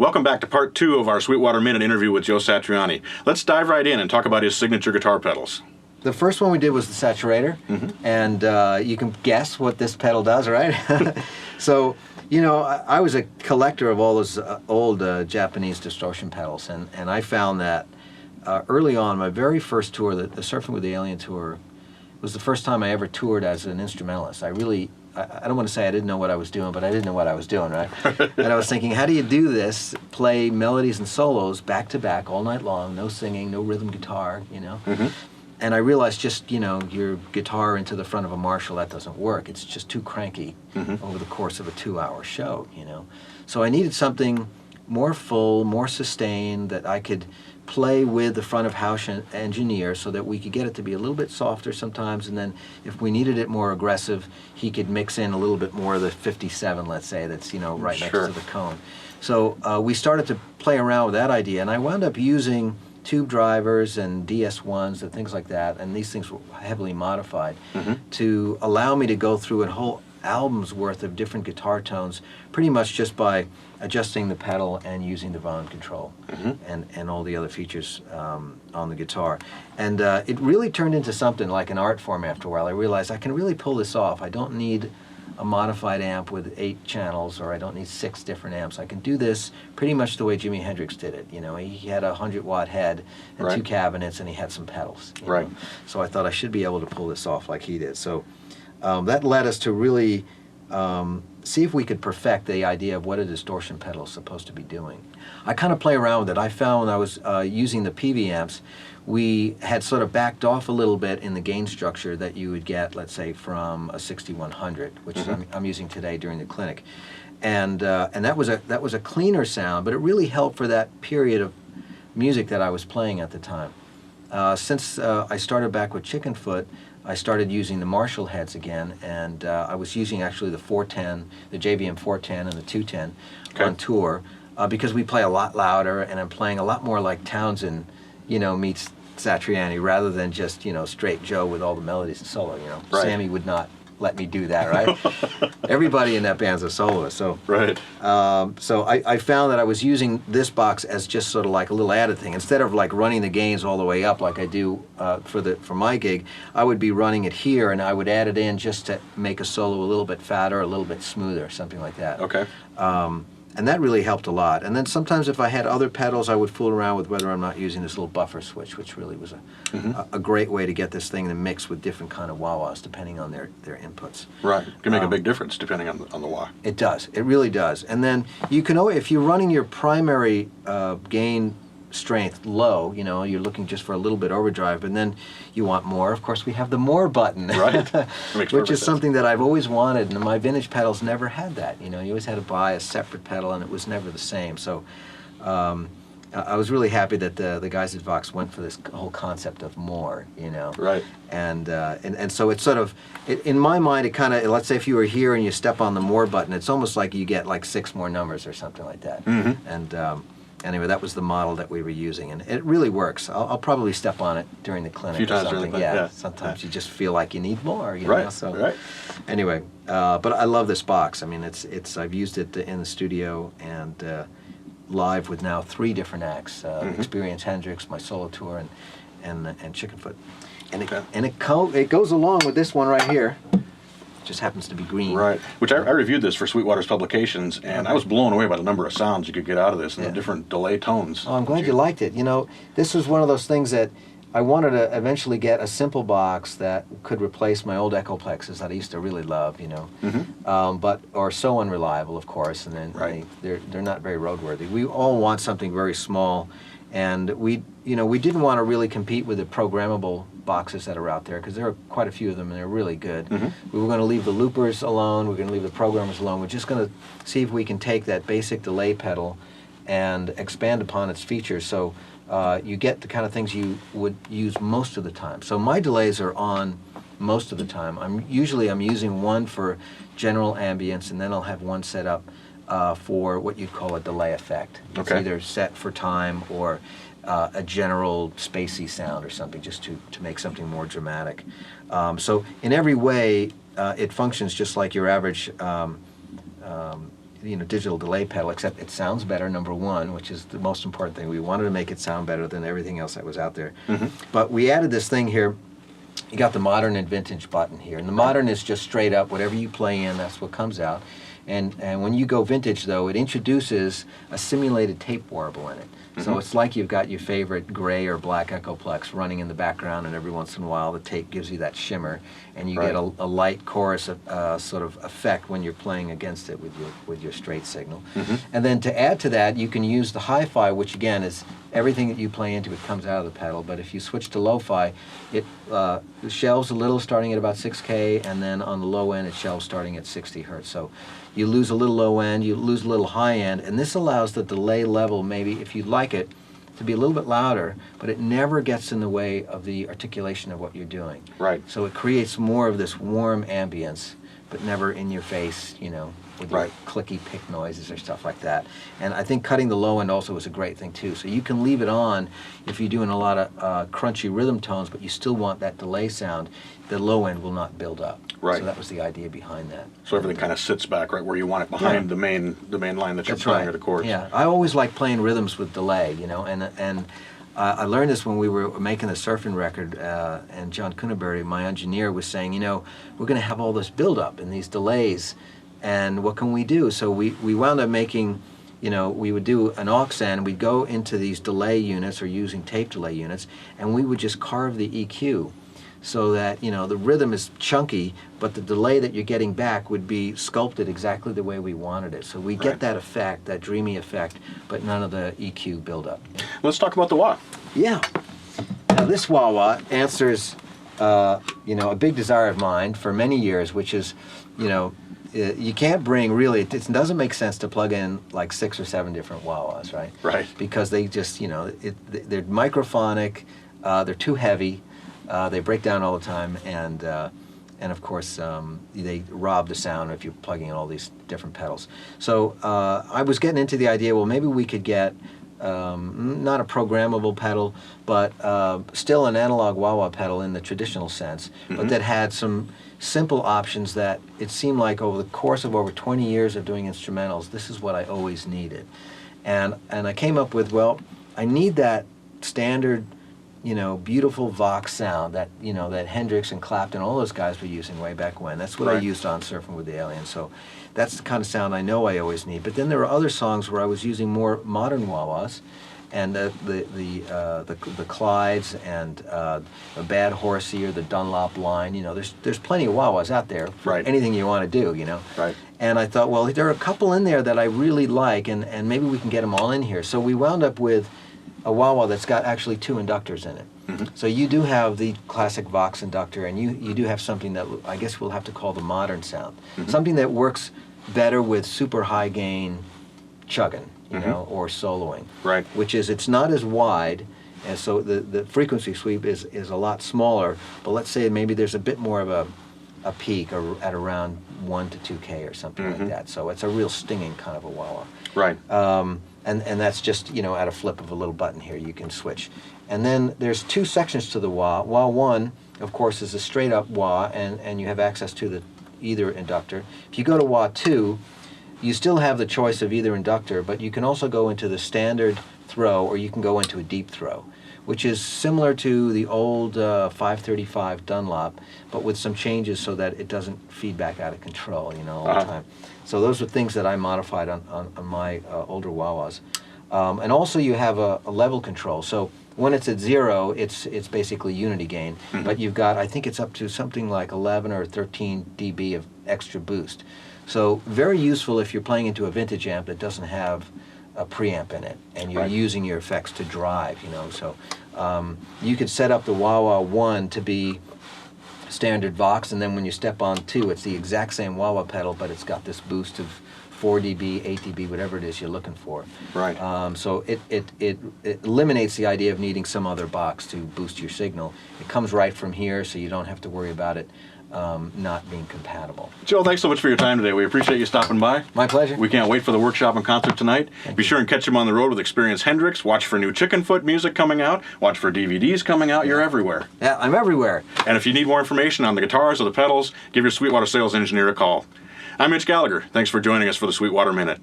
Welcome back to part 2 of our Sweetwater Minute interview with Joe Satriani. Let's dive right in and talk about his signature guitar pedals. The first one we did was the Satchurator, and you can guess what this pedal does, right? So, you know, I was a collector of all those old Japanese distortion pedals, and I found that early on, my very first tour, the Surfing with the Alien tour, was the first time I ever toured as an instrumentalist. I don't want to say I didn't know what I was doing, but I didn't know what I was doing, right? And I was thinking, how do you do this, play melodies and solos back to back all night long, no singing, no rhythm guitar, you know? And I realized just, you know, your guitar into the front of a Marshall, that doesn't work. It's just too cranky over the course of a 2-hour show, you know? So I needed something more full, more sustained, that I could play with the front of house engineer so that we could get it to be a little bit softer sometimes, and then if we needed it more aggressive, he could mix in a little bit more of the 57, let's say, that's, you know, right next to the cone. So we started to play around with that idea, and I wound up using tube drivers and DS1s and things like that, and these things were heavily modified to allow me to go through a whole album's worth of different guitar tones pretty much just by adjusting the pedal and using the volume control and all the other features on the guitar. And it really turned into something like an art form after a while. I realized I can really pull this off. I don't need a modified amp with 8 channels, or I don't need 6 different amps. I can do this pretty much the way Jimi Hendrix did it. You know, he had a 100-watt head and 2 cabinets, and he had some pedals. You know? So I thought I should be able to pull this off like he did. So that led us to really see if we could perfect the idea of what a distortion pedal is supposed to be doing. I kind of play around with it. I found when I was using the PV amps, we had sort of backed off a little bit in the gain structure that you would get, let's say, from a 6100, which I'm using today during the clinic, and that was a cleaner sound, but it really helped for that period of music that I was playing at the time. Since I started back with Chickenfoot, I started using the Marshall heads again, and I was using actually the 410, the JVM 410 and the 210 on tour, because we play a lot louder, and I'm playing a lot more like Townsend, you know, meets Satriani, rather than just, you know, straight Joe with all the melodies and solo, you know. Sammy would not let me do that, right? Everybody in that band's a soloist, so so I found that I was using this box as just sort of like a little added thing. Instead of like running the gains all the way up like I do for my gig, I would be running it here, and I would add it in just to make a solo a little bit fatter, a little bit smoother, something like that. And that really helped a lot. And then sometimes if I had other pedals, I would fool around with whether I'm not using this little buffer switch, which really was a great way to get this thing to mix with different kind of wah-wahs depending on their inputs. It can make a big difference depending on the wah. It does. It really does. And then you can always, if you're running your primary gain strength low, you know, you're looking just for a little bit overdrive, and then you want more, of course we have the more button, which is something that I've always wanted, and my vintage pedals never had that. You know, you always had to buy a separate pedal, and it was never the same. So I was really happy that the guys at Vox went for this whole concept of more, you know. And so it's sort of, in my mind, it kind of, let's say if you were here and you step on the more button, it's almost like you get like 6 more numbers or something like that. And anyway, that was the model that we were using, and it really works. I'll probably step on it during the clinic. A few times during the clinic, yeah. Sometimes you just feel like you need more, you know. So, anyway, but I love this box. I mean, I've used it in the studio and live with now 3 different acts: Experience Hendrix, my solo tour, and Chickenfoot. And it goes along with this one right here. Just happens to be green. Which I reviewed this for Sweetwater's publications, and I was blown away by the number of sounds you could get out of this and the different delay tones. Oh, I'm glad you liked it. You know, this was one of those things that I wanted to eventually get a simple box that could replace my old Echoplexes that I used to really love, you know, but are so unreliable, of course, and then they're not very roadworthy. We all want something very small, and we didn't want to really compete with the programmable boxes that are out there, because there are quite a few of them and they're really good. We were going to leave the loopers alone, we're going to leave the programmers alone. We're just going to see if we can take that basic delay pedal and expand upon its features, so you get the kind of things you would use most of the time. So my delays are on most of the time. I'm using one for general ambience, and then I'll have one set up for what you'd call a delay effect. It's either set for time or a general spacey sound or something, just to make something more dramatic. So in every way, it functions just like your average digital delay pedal, except it sounds better, number one, which is the most important thing. We wanted to make it sound better than everything else that was out there. But we added this thing here. You got the modern and vintage button here. And the modern is just straight up, whatever you play in, that's what comes out. And when you go vintage, though, it introduces a simulated tape warble in it. So it's like you've got your favorite gray or black Echoplex running in the background, and every once in a while the tape gives you that shimmer, and you get a light chorus sort of effect when you're playing against it with your straight signal. And then to add to that, you can use the hi-fi, which again is everything that you play into it comes out of the pedal. But if you switch to lo-fi, it shelves a little starting at about 6K, and then on the low end it shelves starting at 60 hertz. So you lose a little low end, you lose a little high end, and this allows the delay level, maybe if you'd like it, to be a little bit louder, but it never gets in the way of the articulation of what you're doing. Right. So it creates more of this warm ambience, but never in your face, with your clicky pick noises or stuff like that. And I think cutting the low end also is a great thing too. So you can leave it on if you're doing a lot of crunchy rhythm tones, but you still want that delay sound. The low end will not build up. Right. So that was the idea behind that. So everything kind of sits back right where you want it, behind the main line that you're playing or the chords. Yeah, I always like playing rhythms with delay, and I learned this when we were making the surfing record, and John Kunaberry, my engineer, was saying, we're going to have all this build-up and these delays, and what can we do? So we wound up making, we would do an aux end, we'd go into these delay units or using tape delay units, and we would just carve the EQ so that, the rhythm is chunky, but the delay that you're getting back would be sculpted exactly the way we wanted it. So we get that effect, that dreamy effect, but none of the EQ buildup. Let's talk about the wah. Yeah. Now this wah-wah answers, a big desire of mine for many years, which is, you can't bring really, it doesn't make sense to plug in like 6 or 7 different wah-wahs, right? Right. Because they just, they're microphonic, they're too heavy, they break down all the time, and of course they rob the sound if you're plugging in all these different pedals. So I was getting into the idea, well, maybe we could get not a programmable pedal, but still an analog wah-wah pedal in the traditional sense, but that had some simple options that it seemed like over the course of over 20 years of doing instrumentals, this is what I always needed. And I came up with, well, I need that standard, beautiful Vox sound that, that Hendrix and Clapton, all those guys were using way back when. That's what I used on Surfing with the Aliens. So that's the kind of sound I know I always need. But then there were other songs where I was using more modern wah-wahs, and the Clydes and the Bad Horsey or the Dunlop line. There's plenty of wah-wahs out there for anything you want to do. Right. And I thought, well, there are a couple in there that I really like, and maybe we can get them all in here. So we wound up with a wah-wah that's got actually 2 inductors in it. So you do have the classic Vox inductor, and you do have something that I guess we'll have to call the modern sound. Something that works better with super high gain chugging, or soloing. Right. Which is, it's not as wide, and so the frequency sweep is a lot smaller, but let's say maybe there's a bit more of a peak at around 1 to 2K or something like that. So it's a real stinging kind of a wah-wah. Right. And that's just, at a flip of a little button here, you can switch. And then there's 2 sections to the wah. Wah 1, of course, is a straight up wah, and you have access to either inductor. If you go to wah 2, you still have the choice of either inductor, but you can also go into the standard throw, or you can go into a deep throw, which is similar to the old 535 Dunlop, but with some changes so that it doesn't feed back out of control, all the time. So those are things that I modified on my older wah-wahs. And also you have a level control. So when it's at 0, it's basically unity gain, but you've got, I think it's up to something like 11 or 13 dB of extra boost. So very useful if you're playing into a vintage amp that doesn't have a preamp in it, and you're using your effects to drive, So you could set up the wah-wah 1 to be standard Vox, and then when you step on 2, it's the exact same wah-wah pedal, but it's got this boost of 4 dB, 8 dB, whatever it is you're looking for. Right. So it eliminates the idea of needing some other box to boost your signal. It comes right from here, so you don't have to worry about it not being compatible. Joe, thanks so much for your time today. We appreciate you stopping by. My pleasure. We can't wait for the workshop and concert tonight. Be sure and catch him on the road with Experience Hendrix. Watch for new Chickenfoot music coming out. Watch for DVDs coming out. You're everywhere. Yeah, I'm everywhere. And if you need more information on the guitars or the pedals, give your Sweetwater sales engineer a call. I'm Mitch Gallagher. Thanks for joining us for the Sweetwater Minute.